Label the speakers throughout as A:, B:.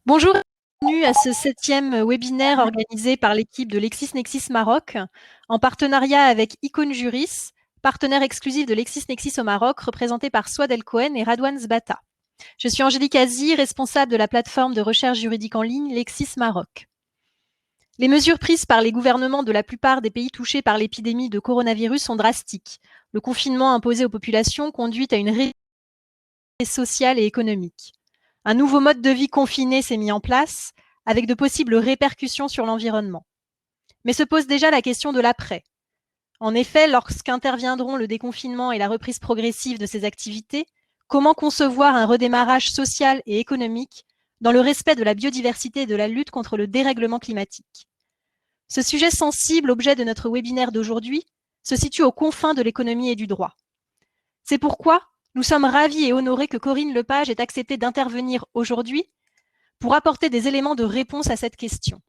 A: Bonjour et bienvenue à ce 7e webinaire organisé par l'équipe de LexisNexis Maroc en partenariat avec Icône Juris, partenaire exclusif de LexisNexis au Maroc, représenté par Souad El Cohen et Radouane Zbata. Je suis Angélique Azi, responsable de la plateforme de recherche juridique en ligne Lexis Maroc. Les mesures prises par les gouvernements de la plupart des pays touchés par l'épidémie de coronavirus sont drastiques. Le confinement imposé aux populations conduit à une réalité sociale et économique. Un nouveau mode de vie confiné s'est mis en place, avec de possibles répercussions sur l'environnement. Mais se pose déjà la question de l'après. En effet, lorsqu'interviendront le déconfinement et la reprise progressive de ces activités, comment concevoir un redémarrage social et économique dans le respect de la biodiversité et de la lutte contre le dérèglement climatique? Ce sujet sensible, objet de notre webinaire d'aujourd'hui, se situe aux confins de l'économie et du droit. C'est pourquoi nous sommes ravis et honorés que Corinne Lepage ait accepté d'intervenir aujourd'hui pour apporter des éléments de réponse à cette question.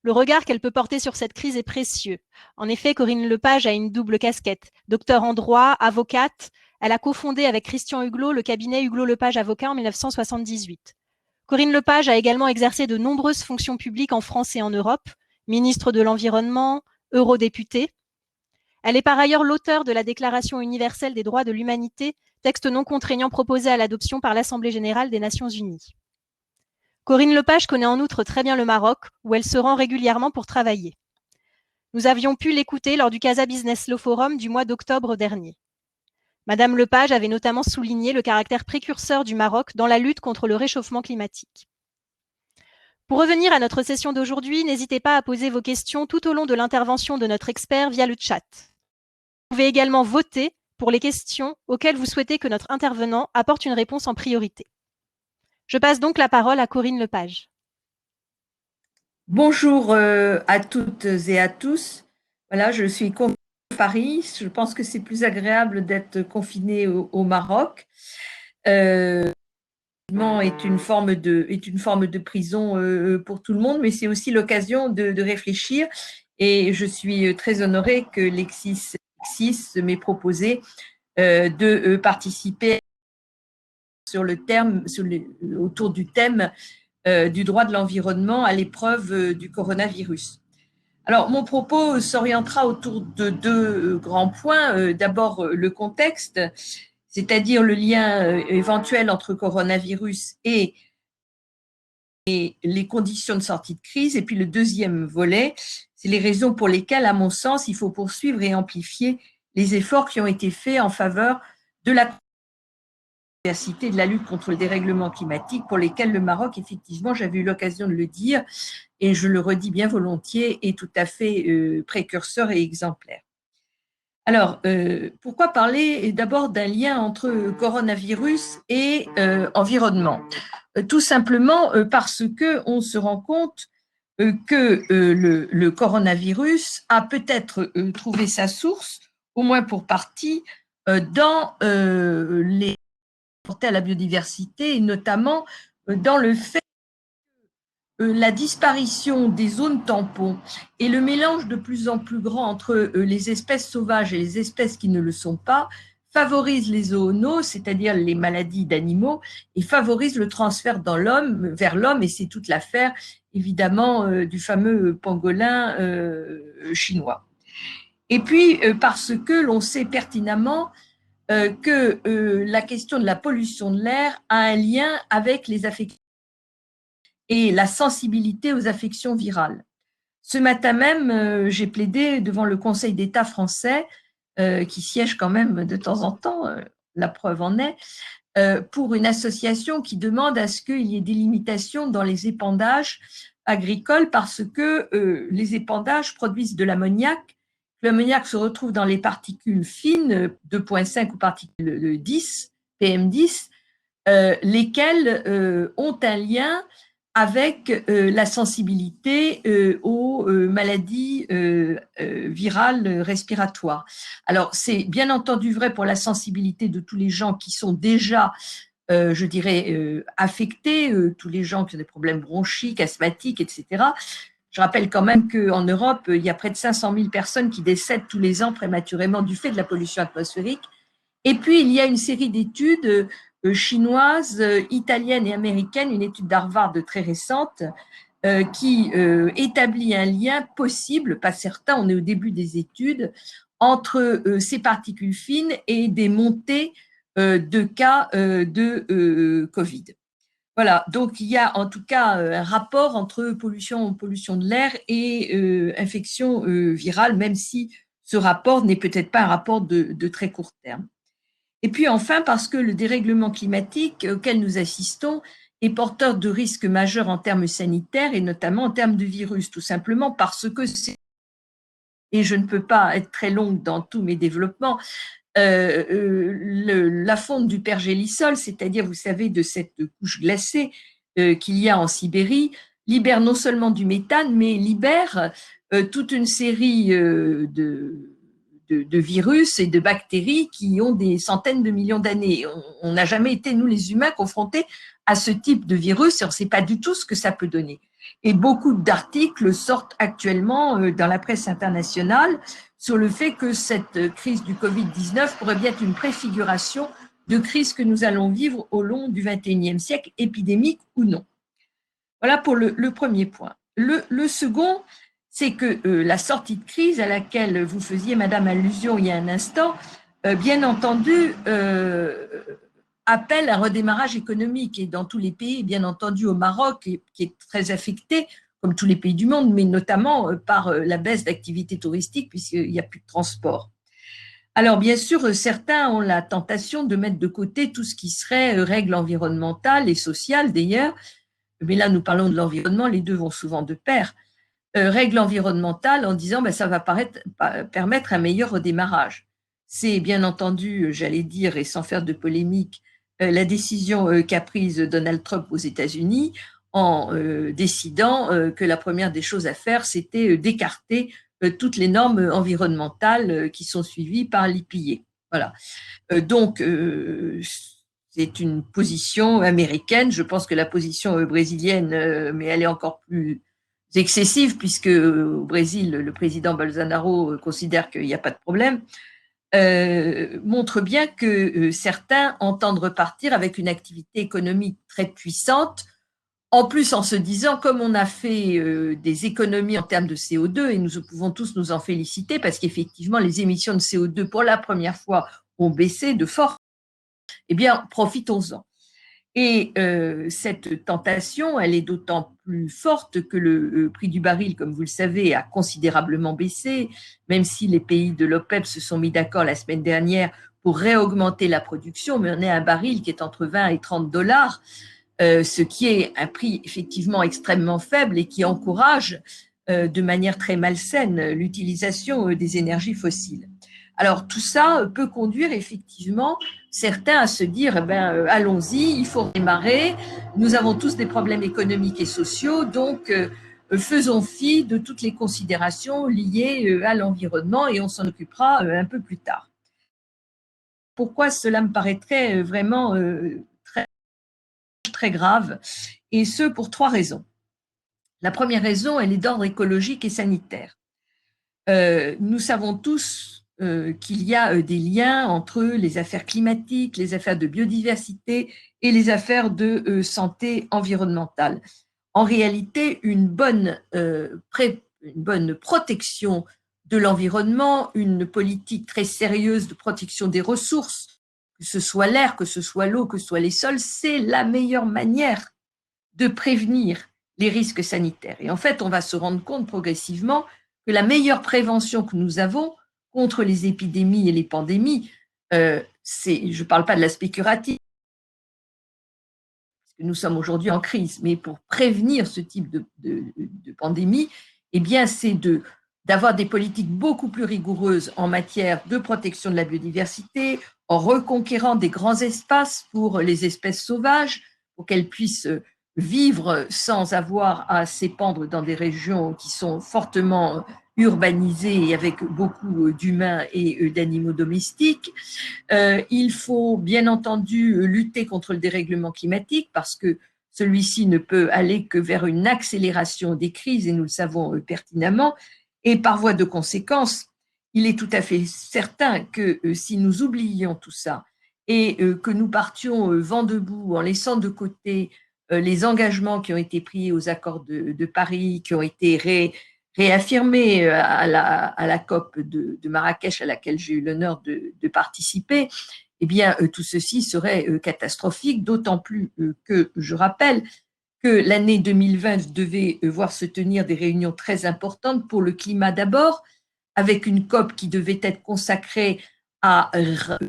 A: Le regard qu'elle peut porter sur cette crise est précieux. En effet, Corinne Lepage a une double casquette. Docteur en droit, avocate, elle a cofondé avec Christian Huglot le cabinet Huglot-Lepage Avocat en 1978. Corinne Lepage a également exercé de nombreuses fonctions publiques en France et en Europe, ministre de l'Environnement, eurodéputée. Elle est par ailleurs l'auteur de la Déclaration universelle des droits de l'humanité, texte non contraignant proposé à l'adoption par l'Assemblée générale des Nations unies. Corinne Lepage connaît en outre très bien le Maroc, où elle se rend régulièrement pour travailler. Nous avions pu l'écouter lors du Casa Business Law Forum du mois d'octobre dernier. Madame Lepage avait notamment souligné le caractère précurseur du Maroc dans la lutte contre le réchauffement climatique. Pour revenir à notre session d'aujourd'hui, n'hésitez pas à poser vos questions tout au long de l'intervention de notre expert via le chat. Vous pouvez également voter pour les questions auxquelles vous souhaitez que notre intervenant apporte une réponse en priorité. Je passe donc la parole à Corinne Lepage.
B: Bonjour à toutes et à tous. Voilà, je suis confinée à Paris. Je pense que c'est plus agréable d'être confinée au Maroc. Est une forme de prison pour tout le monde, mais c'est aussi l'occasion de réfléchir. Et je suis très honorée que LexisNexis m'ait proposé de participer autour du thème du droit de l'environnement à l'épreuve du coronavirus. Alors, mon propos s'orientera autour de deux grands points. D'abord, le contexte, c'est-à-dire le lien éventuel entre coronavirus et les conditions de sortie de crise. Et puis, le deuxième volet, c'est les raisons pour lesquelles, à mon sens, il faut poursuivre et amplifier les efforts qui ont été faits en faveur de la biodiversité, de la lutte contre le dérèglement climatique, pour lesquels le Maroc, effectivement, j'avais eu l'occasion de le dire, et je le redis bien volontiers, est tout à fait précurseur et exemplaire. Alors, pourquoi parler d'abord d'un lien entre coronavirus et environnement? Tout simplement parce qu'on se rend compte que le coronavirus a peut-être trouvé sa source, au moins pour partie, dans les à la biodiversité et notamment dans le fait que la disparition des zones tampons et le mélange de plus en plus grand entre les espèces sauvages et les espèces qui ne le sont pas favorise les zoonoses, c'est-à-dire les maladies d'animaux, et favorise le transfert vers l'homme, et c'est toute l'affaire évidemment du fameux pangolin chinois. Et puis parce que l'on sait pertinemment que la question de la pollution de l'air a un lien avec les affections et la sensibilité aux affections virales. Ce matin même, j'ai plaidé devant le Conseil d'État français, qui siège quand même de temps en temps, la preuve en est, pour une association qui demande à ce qu'il y ait des limitations dans les épandages agricoles parce que les épandages produisent de l'ammoniac. L'ammoniac se retrouve dans les particules fines, 2,5 ou particules 10, PM10, lesquelles ont un lien avec la sensibilité aux maladies virales respiratoires. Alors, c'est bien entendu vrai pour la sensibilité de tous les gens qui sont déjà je dirais, affectés, tous les gens qui ont des problèmes bronchiques, asthmatiques, etc. Je rappelle quand même qu'en Europe, il y a près de 500 000 personnes qui décèdent tous les ans prématurément du fait de la pollution atmosphérique. Et puis, il y a une série d'études chinoise, italienne et américaine, une étude d'Harvard très récente, qui établit un lien possible, pas certain, on est au début des études, entre ces particules fines et des montées de cas de Covid. Voilà, donc il y a en tout cas un rapport entre pollution de l'air et infection virale, même si ce rapport n'est peut-être pas un rapport de très court terme. Et puis enfin, parce que le dérèglement climatique auquel nous assistons est porteur de risques majeurs en termes sanitaires et notamment en termes de virus, tout simplement parce que c'est, et je ne peux pas être très longue dans tous mes développements, la fonte du pergélisol, c'est-à-dire, vous savez, de cette couche glacée qu'il y a en Sibérie, libère non seulement du méthane, mais libère toute une série de virus et de bactéries qui ont des centaines de millions d'années. On n'a jamais été, nous les humains, confrontés à ce type de virus et on ne sait pas du tout ce que ça peut donner. Et beaucoup d'articles sortent actuellement dans la presse internationale sur le fait que cette crise du Covid-19 pourrait bien être une préfiguration de crise que nous allons vivre au long du XXIe siècle, épidémique ou non. Voilà pour le premier point. Le second, c'est que la sortie de crise à laquelle vous faisiez, Madame, allusion il y a un instant, bien entendu, appelle un redémarrage économique. Et dans tous les pays, bien entendu au Maroc, qui est très affecté, comme tous les pays du monde, mais notamment par la baisse d'activité touristique, puisqu'il n'y a plus de transport. Alors, bien sûr, certains ont la tentation de mettre de côté tout ce qui serait règles environnementales et sociales, d'ailleurs, mais là, nous parlons de l'environnement, les deux vont souvent de pair. Règles environnementales en disant ça va permettre un meilleur redémarrage. C'est bien entendu, j'allais dire, et sans faire de polémique, la décision qu'a prise Donald Trump aux États-Unis en décidant que la première des choses à faire, c'était d'écarter toutes les normes environnementales qui sont suivies par l'EPA. Voilà. Donc, c'est une position américaine. Je pense que la position brésilienne, mais elle est encore plus excessive, puisque au Brésil, le président Bolsonaro considère qu'il n'y a pas de problème, montre bien que certains entendent repartir avec une activité économique très puissante, en plus en se disant, comme on a fait des économies en termes de CO2, et nous pouvons tous nous en féliciter, parce qu'effectivement, les émissions de CO2, pour la première fois, ont baissé de fort, eh bien, profitons-en. Et cette tentation, elle est d'autant plus forte que le prix du baril, comme vous le savez, a considérablement baissé, même si les pays de l'OPEP se sont mis d'accord la semaine dernière pour réaugmenter la production, mais on est à un baril qui est entre 20 et 30 dollars, ce qui est un prix effectivement extrêmement faible et qui encourage de manière très malsaine l'utilisation des énergies fossiles. Alors tout ça peut conduire effectivement certains à se dire allons-y, il faut démarrer, nous avons tous des problèmes économiques et sociaux, donc faisons fi de toutes les considérations liées à l'environnement et on s'en occupera un peu plus tard. Pourquoi cela me paraîtrait vraiment très, très grave, et ce pour trois raisons. La première raison, elle est d'ordre écologique et sanitaire. Nous savons tous qu'il y a des liens entre les affaires climatiques, les affaires de biodiversité et les affaires de santé environnementale. En réalité, une bonne protection de l'environnement, une politique très sérieuse de protection des ressources, que ce soit l'air, que ce soit l'eau, que ce soit les sols, c'est la meilleure manière de prévenir les risques sanitaires. Et en fait, on va se rendre compte progressivement que la meilleure prévention que nous avons contre les épidémies et les pandémies, je ne parle pas de l'aspect curatif, parce que nous sommes aujourd'hui en crise, mais pour prévenir ce type de pandémie, eh bien, c'est d'avoir des politiques beaucoup plus rigoureuses en matière de protection de la biodiversité, en reconquérant des grands espaces pour les espèces sauvages, pour qu'elles puissent vivre sans avoir à s'épandre dans des régions qui sont fortement urbanisées et avec beaucoup d'humains et d'animaux domestiques. Il faut bien entendu lutter contre le dérèglement climatique parce que celui-ci ne peut aller que vers une accélération des crises et nous le savons pertinemment. Et par voie de conséquence, il est tout à fait certain que si nous oublions tout ça et que nous partions vent debout en laissant de côté les engagements qui ont été pris aux accords de Paris, qui ont été réaffirmés à la COP de Marrakech, à laquelle j'ai eu l'honneur de participer, eh bien, tout ceci serait catastrophique, d'autant plus que, je rappelle, que l'année 2020 devait voir se tenir des réunions très importantes pour le climat d'abord, avec une COP qui devait être consacrée à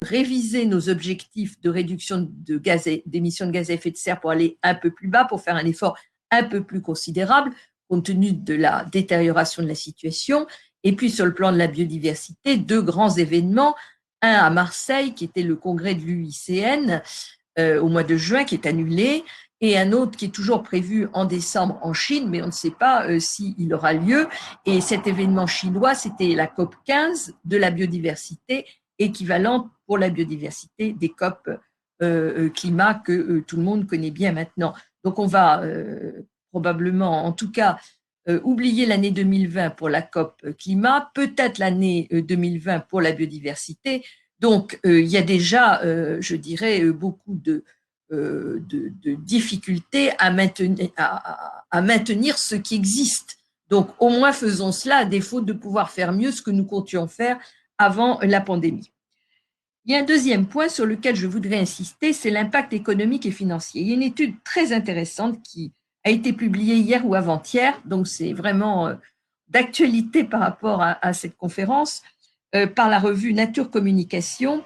B: réviser nos objectifs de réduction d'émissions de gaz à effet de serre pour aller un peu plus bas, pour faire un effort un peu plus considérable, compte tenu de la détérioration de la situation. Et puis, sur le plan de la biodiversité, deux grands événements. Un à Marseille, qui était le congrès de l'UICN au mois de juin, qui est annulé, et un autre qui est toujours prévu en décembre en Chine, mais on ne sait pas s'il aura lieu. Et cet événement chinois, c'était la COP 15 de la biodiversité, équivalente pour la biodiversité des COP climat que tout le monde connaît bien maintenant. Donc on va probablement, en tout cas, oublier l'année 2020 pour la COP climat, peut-être l'année 2020 pour la biodiversité. Donc il y a déjà, je dirais, beaucoup de difficultés à maintenir ce qui existe. Donc, au moins, faisons cela, à défaut de pouvoir faire mieux ce que nous comptions faire avant la pandémie. Il y a un deuxième point sur lequel je voudrais insister, c'est l'impact économique et financier. Il y a une étude très intéressante qui a été publiée hier ou avant-hier, donc c'est vraiment d'actualité par rapport à cette conférence, par la revue Nature Communication,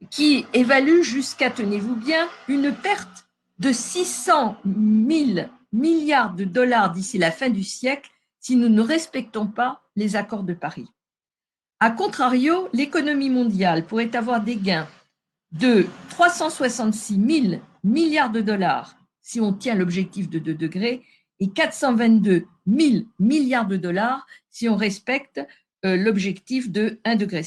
B: qui évalue jusqu'à, tenez-vous bien, une perte de 600 000 milliards de dollars d'ici la fin du siècle si nous ne respectons pas les accords de Paris. A contrario, l'économie mondiale pourrait avoir des gains de 366 000 milliards de dollars si on tient l'objectif de 2 degrés et 422 000 milliards de dollars si on respecte l'objectif de 1,5 degré.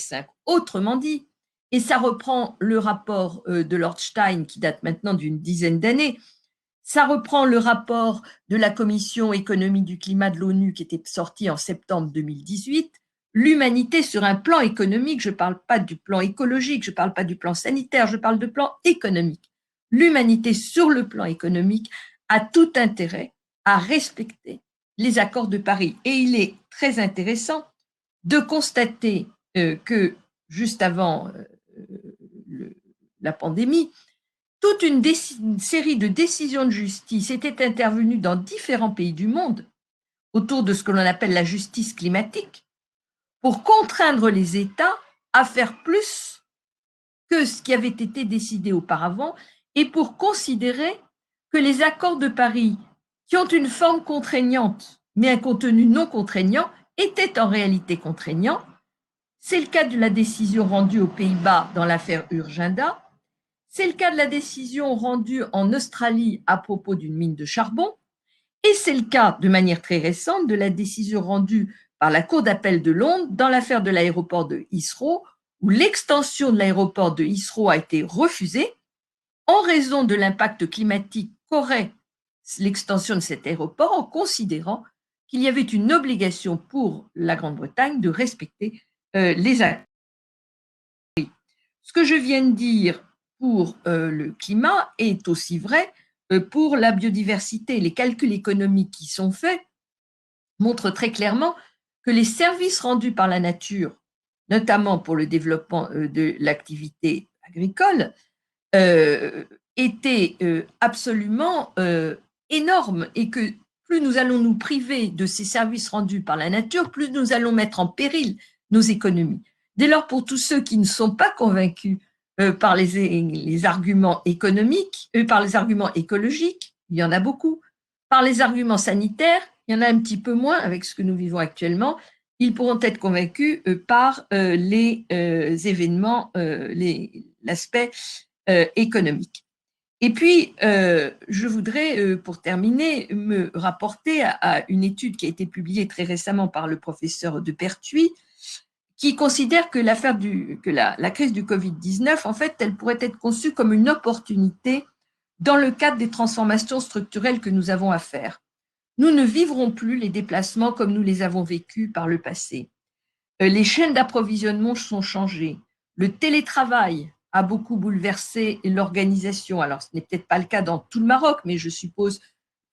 B: Autrement dit, et ça reprend le rapport de Lord Stein qui date maintenant d'une dizaine d'années, ça reprend le rapport de la Commission économie du climat de l'ONU qui était sorti en septembre 2018, l'humanité sur un plan économique, je ne parle pas du plan écologique, je ne parle pas du plan sanitaire, je parle de plan économique. L'humanité sur le plan économique a tout intérêt à respecter les accords de Paris. Et il est très intéressant de constater que juste avant la pandémie, toute une série de décisions de justice étaient intervenues dans différents pays du monde autour de ce que l'on appelle la justice climatique pour contraindre les États à faire plus que ce qui avait été décidé auparavant et pour considérer que les accords de Paris, qui ont une forme contraignante mais un contenu non contraignant, étaient en réalité contraignants. C'est le cas de la décision rendue aux Pays-Bas dans l'affaire Urgenda. C'est le cas de la décision rendue en Australie à propos d'une mine de charbon. Et c'est le cas, de manière très récente, de la décision rendue par la Cour d'appel de Londres dans l'affaire de l'aéroport de Heathrow, où l'extension de l'aéroport de Heathrow a été refusée en raison de l'impact climatique qu'aurait l'extension de cet aéroport, en considérant qu'il y avait une obligation pour la Grande-Bretagne de respecter les accords. Ce que je viens de dire pour le climat est aussi vrai pour la biodiversité. Les calculs économiques qui sont faits montrent très clairement que les services rendus par la nature, notamment pour le développement de l'activité agricole, étaient absolument énormes et que plus nous allons nous priver de ces services rendus par la nature, plus nous allons mettre en péril nos économies. Dès lors, pour tous ceux qui ne sont pas convaincus par les arguments économiques, par les arguments écologiques, il y en a beaucoup, par les arguments sanitaires, il y en a un petit peu moins avec ce que nous vivons actuellement, ils pourront être convaincus par les événements, l'aspect économique. Et puis, je voudrais, pour terminer, me rapporter à une étude qui a été publiée très récemment par le professeur de Pertuis, qui considère que la crise du Covid-19, en fait, elle pourrait être conçue comme une opportunité dans le cadre des transformations structurelles que nous avons à faire. Nous ne vivrons plus les déplacements comme nous les avons vécus par le passé. Les chaînes d'approvisionnement sont changées. Le télétravail a beaucoup bouleversé l'organisation. Alors, ce n'est peut-être pas le cas dans tout le Maroc, mais je suppose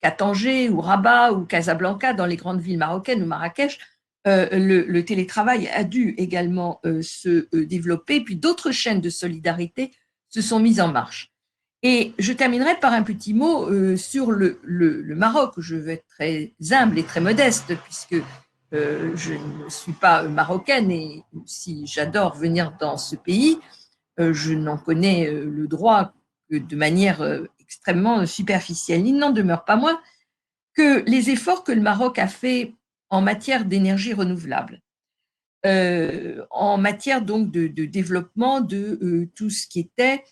B: qu'à Tanger ou Rabat ou Casablanca, dans les grandes villes marocaines ou Marrakech, le télétravail a dû également se développer. Puis d'autres chaînes de solidarité se sont mises en marche. Et je terminerai par un petit mot sur le Maroc. Je vais être très humble et très modeste, puisque je ne suis pas marocaine, et si j'adore venir dans ce pays, je n'en connais le droit que de manière extrêmement superficielle. Il n'en demeure pas moins que les efforts que le Maroc a fait en matière d'énergie renouvelable, en matière donc de développement de tout ce qui était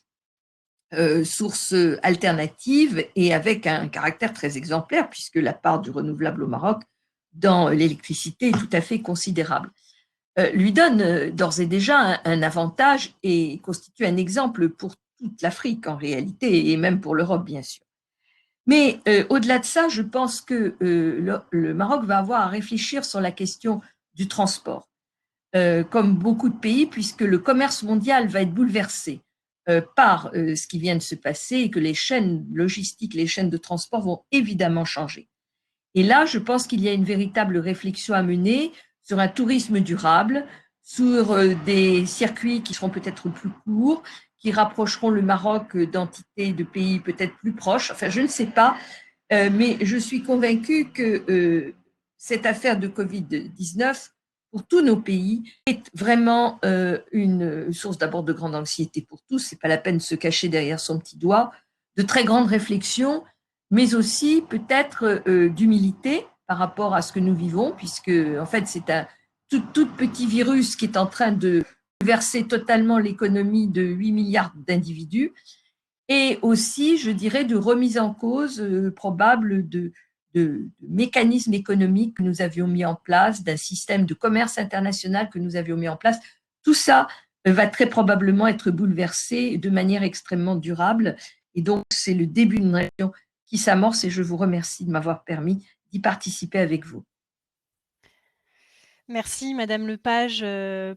B: sources alternatives et avec un caractère très exemplaire, puisque la part du renouvelable au Maroc dans l'électricité est tout à fait considérable, lui donne d'ores et déjà un avantage et constitue un exemple pour toute l'Afrique en réalité, et même pour l'Europe bien sûr. Mais au-delà de ça, je pense que le Maroc va avoir à réfléchir sur la question du transport, comme beaucoup de pays, puisque le commerce mondial va être bouleversé par ce qui vient de se passer, et que les chaînes logistiques, les chaînes de transport vont évidemment changer. Et là, je pense qu'il y a une véritable réflexion à mener sur un tourisme durable, sur des circuits qui seront peut-être plus courts, qui rapprocheront le Maroc d'entités de pays peut-être plus proches. Enfin, je ne sais pas, mais je suis convaincue que cette affaire de Covid-19, pour tous nos pays, est vraiment une source d'abord de grande anxiété pour tous. Ce n'est pas la peine de se cacher derrière son petit doigt, de très grandes réflexions, mais aussi peut-être d'humilité par rapport à ce que nous vivons, puisque en fait c'est un tout petit virus qui est en train de bouleverser totalement l'économie de 8 milliards d'individus, et aussi, je dirais, de remise en cause probable de mécanismes économiques que nous avions mis en place, d'un système de commerce international que nous avions mis en place. Tout ça va très probablement être bouleversé de manière extrêmement durable, et donc c'est le début d'une réflexion qui s'amorce, et je vous remercie de m'avoir permis d'y participer avec vous.
A: Merci Madame Lepage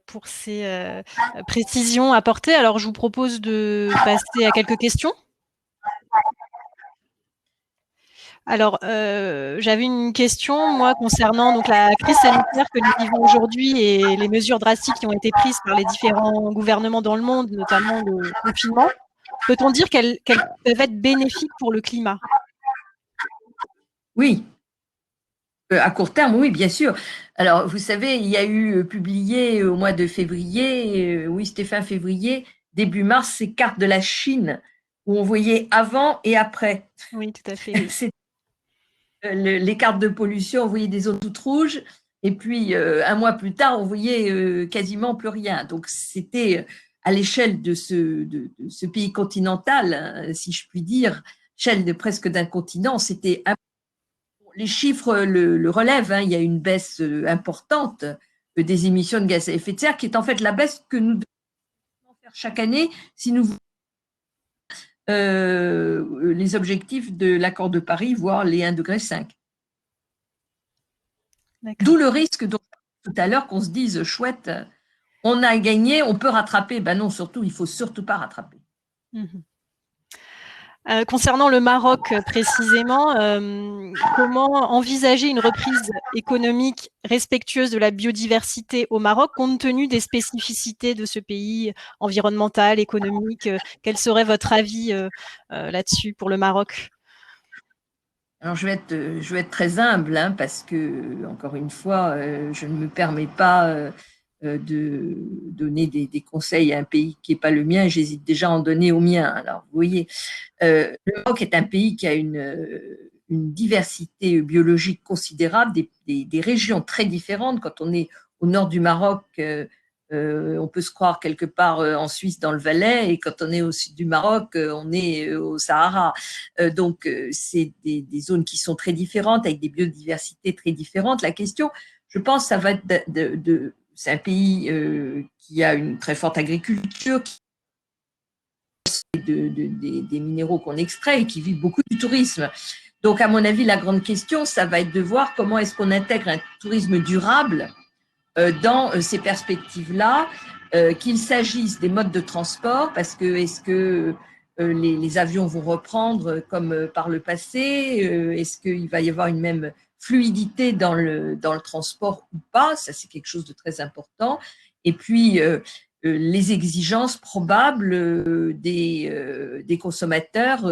A: pour ces précisions apportées. Alors je vous propose de passer à quelques questions. Alors, j'avais une question, moi, concernant donc la crise sanitaire que nous vivons aujourd'hui et les mesures drastiques qui ont été prises par les différents gouvernements dans le monde, notamment le confinement. Peut-on dire qu'elles peuvent être bénéfiques pour le climat?
B: Oui, à court terme, oui, bien sûr. Alors, vous savez, il y a eu publié au mois de février, oui, c'était fin février, début mars, ces cartes de la Chine où on voyait avant et après.
A: Oui, tout à fait, oui.
B: C'est les cartes de pollution, on voyait des zones toutes rouges, et puis un mois plus tard, on voyait quasiment plus rien. Donc, c'était à l'échelle de ce pays continental, hein, si je puis dire, échelle de presque d'un continent, c'était les chiffres le relèvent, hein, il y a une baisse importante des émissions de gaz à effet de serre, qui est en fait la baisse que nous devons faire chaque année si nous voulons les objectifs de l'accord de Paris, voire les 1,5 degré. D'où le risque dont tout à l'heure qu'on se dise chouette, on a gagné, on peut rattraper. Ben non, surtout, il ne faut surtout pas rattraper.
A: Concernant le Maroc précisément, comment envisager une reprise économique respectueuse de la biodiversité au Maroc, compte tenu des spécificités de ce pays environnemental, économique? Quel serait votre avis là-dessus pour le Maroc?
B: Alors, je vais être très humble, hein, parce que, encore une fois, je ne me permets pas de donner des conseils à un pays qui n'est pas le mien. J'hésite déjà à en donner au mien. Alors, vous voyez, le Maroc est un pays qui a une diversité biologique considérable, des régions très différentes. Quand on est au nord du Maroc, on peut se croire quelque part en Suisse dans le Valais, et quand on est au sud du Maroc, on est au Sahara. Donc, c'est des zones qui sont très différentes, avec des biodiversités très différentes. La question, je pense, ça va être c'est un pays qui a une très forte agriculture, des minéraux qu'on extrait, et qui vit beaucoup du tourisme. Donc, à mon avis, la grande question, ça va être de voir comment est-ce qu'on intègre un tourisme durable dans ces perspectives-là, qu'il s'agisse des modes de transport, parce que est-ce que les avions vont reprendre comme par le passé, est-ce qu'il va y avoir une même fluidité dans le transport ou pas, ça c'est quelque chose de très important, et puis les exigences probables des consommateurs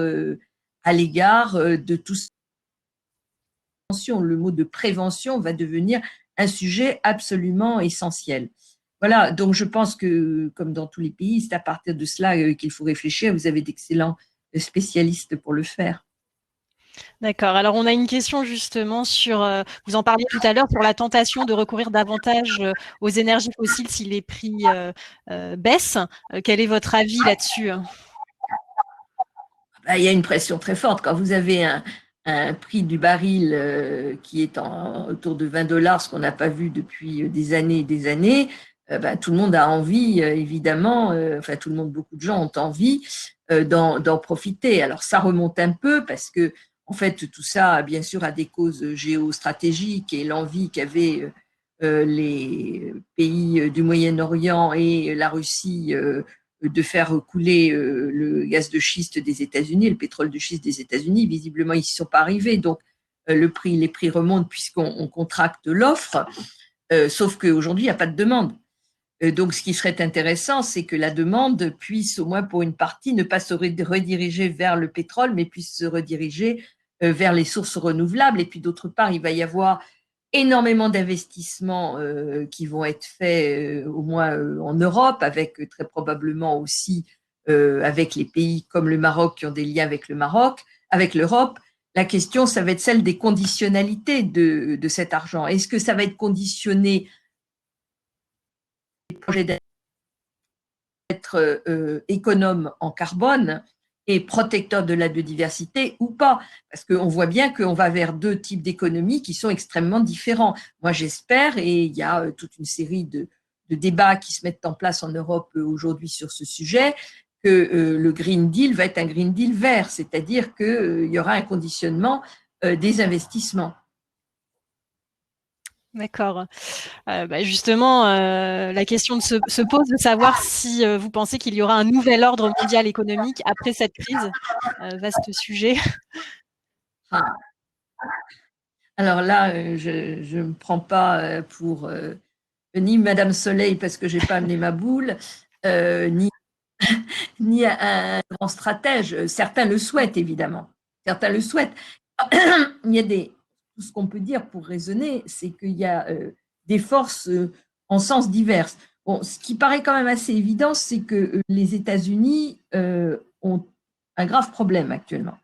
B: à l'égard de tout ça. Le mot de prévention va devenir un sujet absolument essentiel. Voilà, donc je pense que, comme dans tous les pays, c'est à partir de cela qu'il faut réfléchir. Vous avez d'excellents spécialistes pour le faire.
A: D'accord. Alors, on a une question justement sur, vous en parliez tout à l'heure, sur la tentation de recourir davantage aux énergies fossiles si les prix baissent. Quel est votre avis là-dessus?
B: Il y a une pression très forte. Quand vous avez un prix du baril qui est autour de 20 dollars, ce qu'on n'a pas vu depuis des années et des années, tout le monde a envie, évidemment, enfin tout le monde, beaucoup de gens ont envie d'en profiter. Alors ça remonte un peu parce que, en fait, tout ça, bien sûr, a des causes géostratégiques et l'envie qu'avaient les pays du Moyen-Orient et la Russie de faire couler le gaz de schiste des États-Unis, le pétrole de schiste des États-Unis. Visiblement, ils n'y sont pas arrivés. Donc, les prix remontent puisqu'on contracte l'offre, sauf qu'aujourd'hui, il n'y a pas de demande. Donc, ce qui serait intéressant, c'est que la demande puisse, au moins pour une partie, ne pas se rediriger vers le pétrole, mais puisse se rediriger vers les sources renouvelables. Et puis, d'autre part, il va y avoir énormément d'investissements qui vont être faits, au moins en Europe, avec très probablement aussi avec les pays comme le Maroc qui ont des liens avec le Maroc, avec l'Europe. La question, ça va être celle des conditionnalités de cet argent. Est-ce que ça va être conditionné des projets d'être économe en carbone et protecteur de la biodiversité ou pas? Parce qu'on voit bien qu'on va vers deux types d'économies qui sont extrêmement différents. Moi, j'espère, et il y a toute une série de débats qui se mettent en place en Europe aujourd'hui sur ce sujet, que le Green Deal va être un Green Deal vert, c'est-à-dire qu'il y aura un conditionnement des investissements.
A: D'accord. Justement, la question se pose de savoir si vous pensez qu'il y aura un nouvel ordre mondial économique après cette crise. Vaste sujet.
B: Ah. Alors là, je ne me prends pas pour ni Madame Soleil parce que je n'ai pas amené ma boule, ni, ni un grand stratège. Certains le souhaitent, évidemment. Certains le souhaitent. Il y a tout ce qu'on peut dire pour raisonner, c'est qu'il y a des forces en sens divers. Bon, ce qui paraît quand même assez évident, c'est que les États-Unis ont un grave problème actuellement.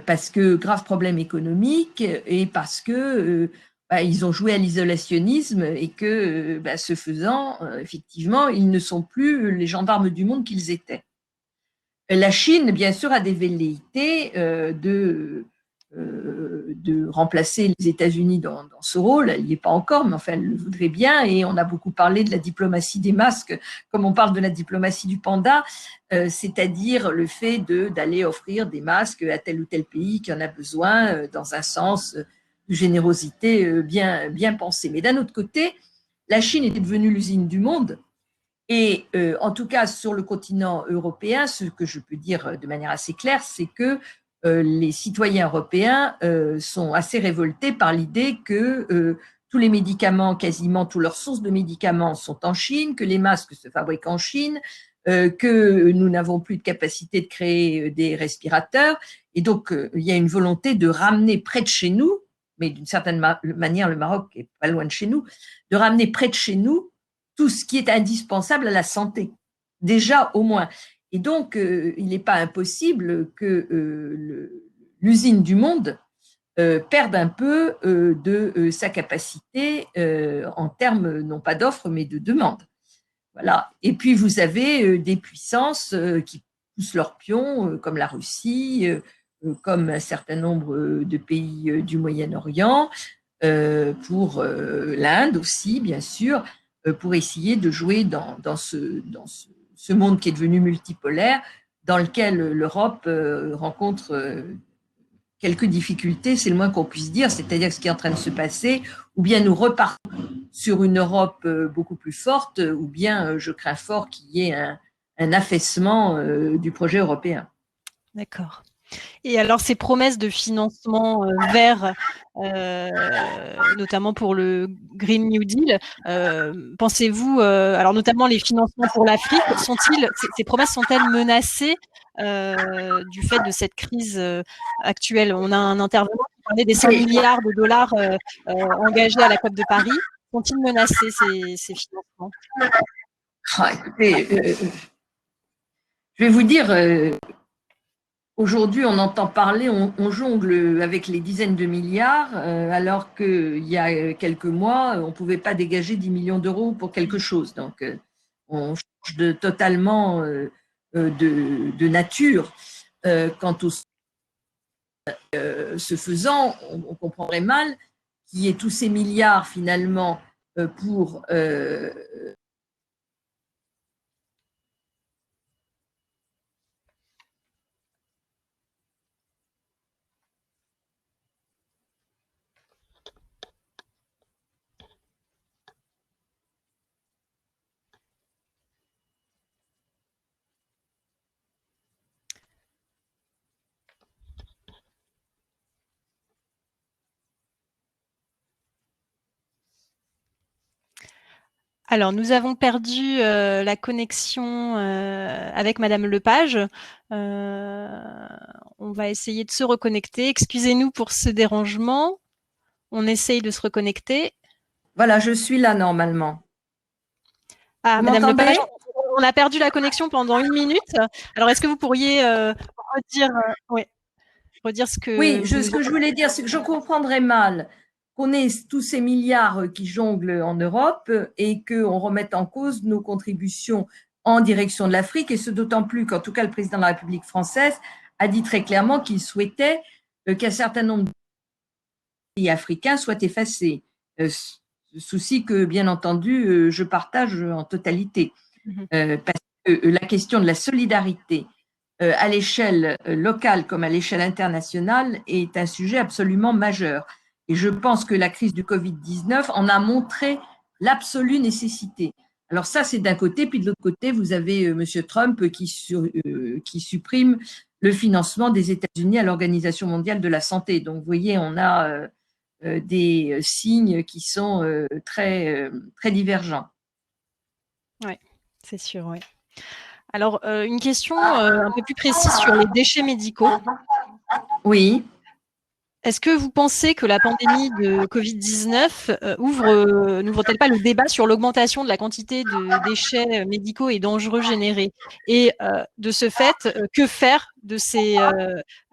B: Parce que grave problème économique et parce que ils ont joué à l'isolationnisme et que ce faisant, effectivement, ils ne sont plus les gendarmes du monde qu'ils étaient. La Chine, bien sûr, a des velléités de remplacer les États-Unis dans ce rôle. Elle n'y est pas encore, mais enfin, elle le voudrait bien. Et on a beaucoup parlé de la diplomatie des masques, comme on parle de la diplomatie du panda, c'est-à-dire le fait d'aller offrir des masques à tel ou tel pays qui en a besoin, dans un sens de générosité bien pensé. Mais d'un autre côté, la Chine est devenue l'usine du monde. Et en tout cas, sur le continent européen, ce que je peux dire de manière assez claire, c'est que les citoyens européens sont assez révoltés par l'idée que tous les médicaments, quasiment toutes leurs sources de médicaments sont en Chine, que les masques se fabriquent en Chine, que nous n'avons plus de capacité de créer des respirateurs. Et donc, il y a une volonté de ramener près de chez nous, mais d'une certaine manière, le Maroc est pas loin de chez nous, de ramener près de chez nous tout ce qui est indispensable à la santé, déjà au moins. Et donc, il n'est pas impossible que l'usine du monde perde un peu de sa capacité en termes non pas d'offres, mais de demande. Voilà. Et puis, vous avez des puissances qui poussent leurs pions, comme la Russie, comme un certain nombre de pays du Moyen-Orient, pour l'Inde aussi, bien sûr, pour essayer de jouer dans ce monde qui est devenu multipolaire, dans lequel l'Europe rencontre quelques difficultés, c'est le moins qu'on puisse dire, c'est-à-dire ce qui est en train de se passer, ou bien nous repartons sur une Europe beaucoup plus forte, ou bien je crains fort qu'il y ait un affaissement du projet européen.
A: D'accord. Et alors ces promesses de financement vert, notamment pour le Green New Deal, pensez-vous, alors notamment les financements pour l'Afrique, ces promesses sont-elles menacées du fait de cette crise actuelle? On a un intervenant qui parlait des 100 milliards de dollars engagés à la COP de Paris. Sont-ils menacés, ces financements?
B: Écoutez, je vais vous dire, aujourd'hui, on entend parler, on jongle avec les dizaines de milliards, alors qu'il y a quelques mois, on ne pouvait pas dégager 10 millions d'euros pour quelque chose. Donc, on change totalement de nature. Quant au ce faisant, on comprendrait mal qu'il y ait tous ces milliards finalement pour
A: Alors, nous avons perdu la connexion avec Madame Lepage. On va essayer de se reconnecter. Excusez-nous pour ce dérangement. On essaye de se reconnecter.
B: Voilà, je suis là normalement.
A: Ah,
B: Vous
A: Madame
B: m'entendez?
A: Lepage, on a perdu la connexion pendant 1 minute. Alors, est-ce que vous pourriez redire ce que
B: Oui,
A: vous
B: ce
A: nous
B: que je voulais dire, c'est que je comprendrais mal qu'on ait tous ces milliards qui jonglent en Europe et qu'on remette en cause nos contributions en direction de l'Afrique, et ce d'autant plus qu'en tout cas le président de la République française a dit très clairement qu'il souhaitait qu'un certain nombre de pays africains soient effacés. Souci que, bien entendu, je partage en totalité. Parce que la question de la solidarité à l'échelle locale comme à l'échelle internationale est un sujet absolument majeur. Et je pense que la crise du Covid-19 en a montré l'absolue nécessité. Alors ça, c'est d'un côté, puis de l'autre côté, vous avez M. Trump qui supprime le financement des États-Unis à l'Organisation mondiale de la santé. Donc, vous voyez, on a des signes qui sont très divergents.
A: Oui, c'est sûr, oui. Alors, une question un peu plus précise sur les déchets médicaux.
B: Oui.
A: Est-ce que vous pensez que la pandémie de Covid-19 n'ouvre-t-elle pas le débat sur l'augmentation de la quantité de déchets médicaux et dangereux générés? Et de ce fait, que faire de ces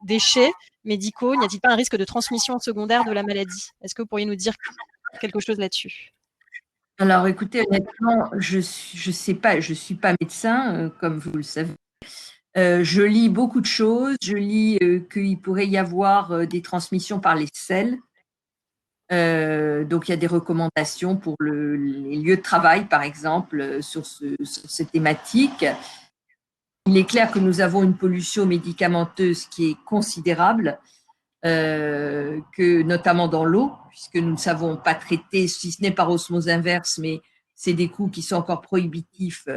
A: déchets médicaux? N'y a-t-il pas un risque de transmission secondaire de la maladie? Est-ce que vous pourriez nous dire quelque chose là-dessus?
B: Alors, écoutez, honnêtement, je sais pas, je suis pas médecin, comme vous le savez. Je lis beaucoup de choses. Je lis qu'il pourrait y avoir des transmissions par les selles. Donc, il y a des recommandations pour les lieux de travail, par exemple, sur ces thématiques. Il est clair que nous avons une pollution médicamenteuse qui est considérable, que notamment dans l'eau, puisque nous ne savons pas traiter, si ce n'est par osmose inverse, mais c'est des coûts qui sont encore prohibitifs,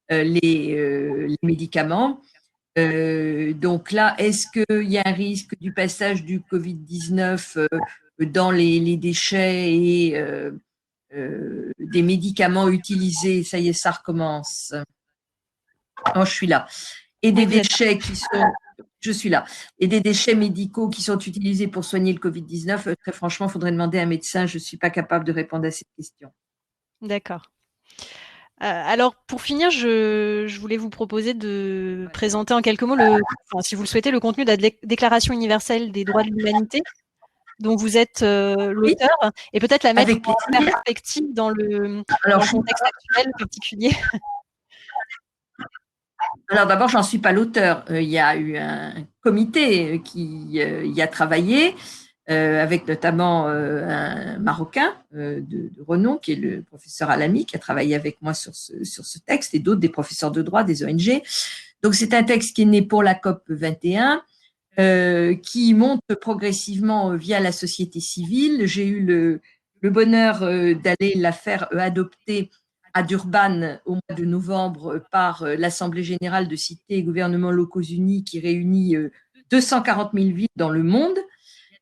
B: les médicaments. Donc là, est-ce qu'il y a un risque du passage du Covid-19 dans les déchets et des médicaments utilisés? Ça y est, ça recommence. Oh, je suis là. Et des déchets qui sont… Je suis là. Et des déchets médicaux qui sont utilisés pour soigner le Covid-19, très franchement, il faudrait demander à un médecin. Je ne suis pas capable de répondre à cette question.
A: D'accord. Alors, pour finir, je voulais vous proposer de présenter en quelques mots, si vous le souhaitez, le contenu de la Déclaration universelle des droits de l'humanité, dont vous êtes l'auteur, et peut-être la mettre en perspective dans le contexte actuel particulier.
B: Alors d'abord, j'en suis pas l'auteur. Il y a eu un comité qui y a travaillé, avec notamment un Marocain de renom, qui est le professeur Alami, qui a travaillé avec moi sur ce texte, et d'autres, des professeurs de droit, des ONG. Donc c'est un texte qui est né pour la COP 21, qui monte progressivement via la société civile. J'ai eu le bonheur d'aller la faire adopter à Durban au mois de novembre par l'Assemblée générale de cités et gouvernements locaux unis qui réunit 240 000 villes dans le monde.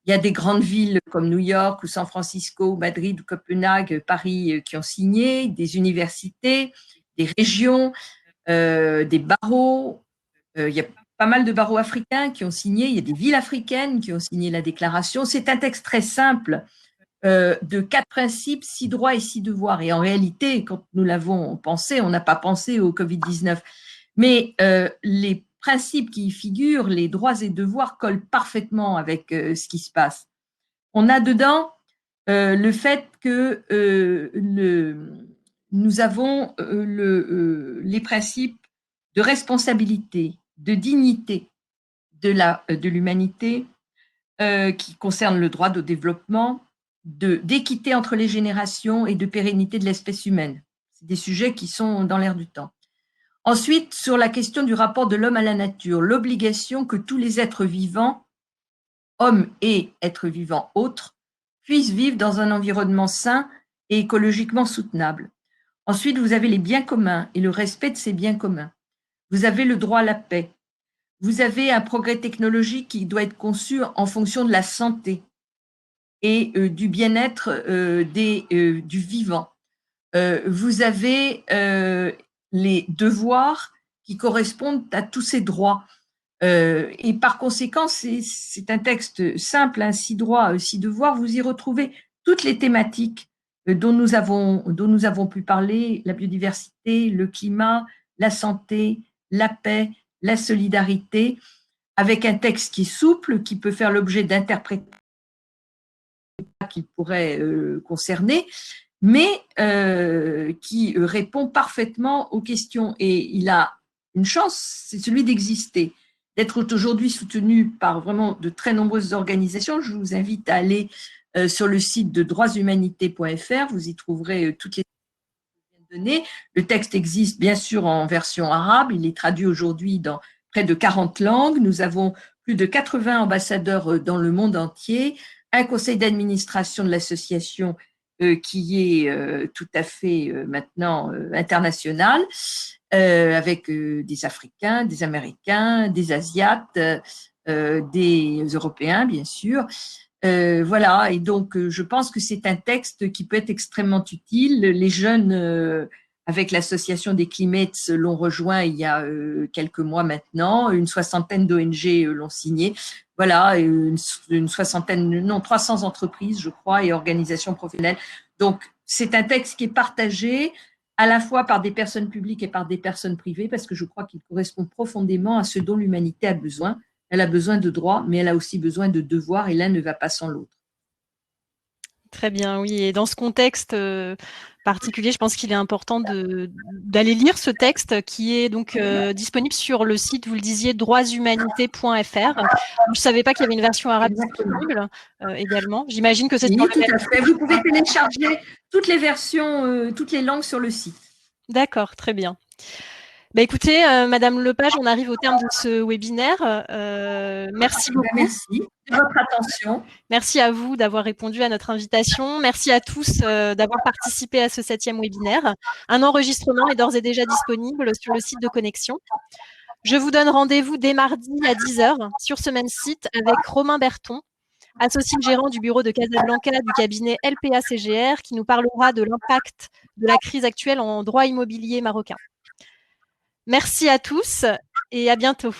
B: Il y a des grandes villes comme New York ou San Francisco, Madrid ou Copenhague, Paris qui ont signé, des universités, des régions, des barreaux. Il y a pas mal de barreaux africains qui ont signé, il y a des villes africaines qui ont signé la déclaration. C'est un texte très simple de 4 principes, 6 droits et 6 devoirs. Et en réalité, quand nous l'avons pensé, on n'a pas pensé au Covid-19. Mais les principes qui y figurent, les droits et devoirs, collent parfaitement avec ce qui se passe. On a dedans le fait que nous avons les principes de responsabilité, de dignité de l'humanité qui concernent le droit au développement, d'équité entre les générations et de pérennité de l'espèce humaine. C'est des sujets qui sont dans l'air du temps. Ensuite, sur la question du rapport de l'homme à la nature, l'obligation que tous les êtres vivants, hommes et êtres vivants autres, puissent vivre dans un environnement sain et écologiquement soutenable. Ensuite, vous avez les biens communs et le respect de ces biens communs. Vous avez le droit à la paix. Vous avez un progrès technologique qui doit être conçu en fonction de la santé et du bien-être du vivant. Vous avez les devoirs qui correspondent à tous ces droits. Et par conséquent, c'est un texte simple, 6 droits, 6 devoirs. Vous y retrouvez toutes les thématiques dont nous avons pu parler, la biodiversité, le climat, la santé, la paix, la solidarité, avec un texte qui est souple, qui peut faire l'objet d'interprétations qui pourraient concerner, mais qui répond parfaitement aux questions. Et il a une chance, c'est celui d'exister, d'être aujourd'hui soutenu par vraiment de très nombreuses organisations. Je vous invite à aller sur le site de droitshumanité.fr, vous y trouverez toutes les données. Le texte existe bien sûr en version arabe, il est traduit aujourd'hui dans près de 40 langues. Nous avons plus de 80 ambassadeurs dans le monde entier, un conseil d'administration de l'association qui est tout à fait maintenant international, avec des Africains, des Américains, des Asiates, des Européens, bien sûr. Voilà, et donc je pense que c'est un texte qui peut être extrêmement utile. Les jeunes, avec l'association des Climates, l'ont rejoint il y a quelques mois maintenant. Une soixantaine d'ONG l'ont signé. Voilà, une soixantaine, non, 300 entreprises, je crois, et organisations professionnelles. Donc, c'est un texte qui est partagé à la fois par des personnes publiques et par des personnes privées, parce que je crois qu'il correspond profondément à ce dont l'humanité a besoin. Elle a besoin de droits, mais elle a aussi besoin de devoirs, et l'un ne va pas sans l'autre.
A: Très bien, oui. Et dans ce contexte particulier, je pense qu'il est important d'aller lire ce texte qui est donc disponible sur le site, vous le disiez, droitshumanité.fr. Je ne savais pas qu'il y avait une version arabe disponible également. J'imagine que c'est
B: tout à fait. Vous pouvez télécharger toutes les versions, toutes les langues sur le site.
A: D'accord, très bien. Bah écoutez, Madame Lepage, on arrive au terme de ce webinaire. Merci beaucoup.
B: Merci de votre attention.
A: Merci à vous d'avoir répondu à notre invitation. Merci à tous d'avoir participé à ce 7e webinaire. Un enregistrement est d'ores et déjà disponible sur le site de Connexion. Je vous donne rendez-vous dès mardi à 10h sur ce même site avec Romain Berton, associé gérant du bureau de Casablanca du cabinet LPA-CGR, qui nous parlera de l'impact de la crise actuelle en droit immobilier marocain. Merci à tous et à bientôt.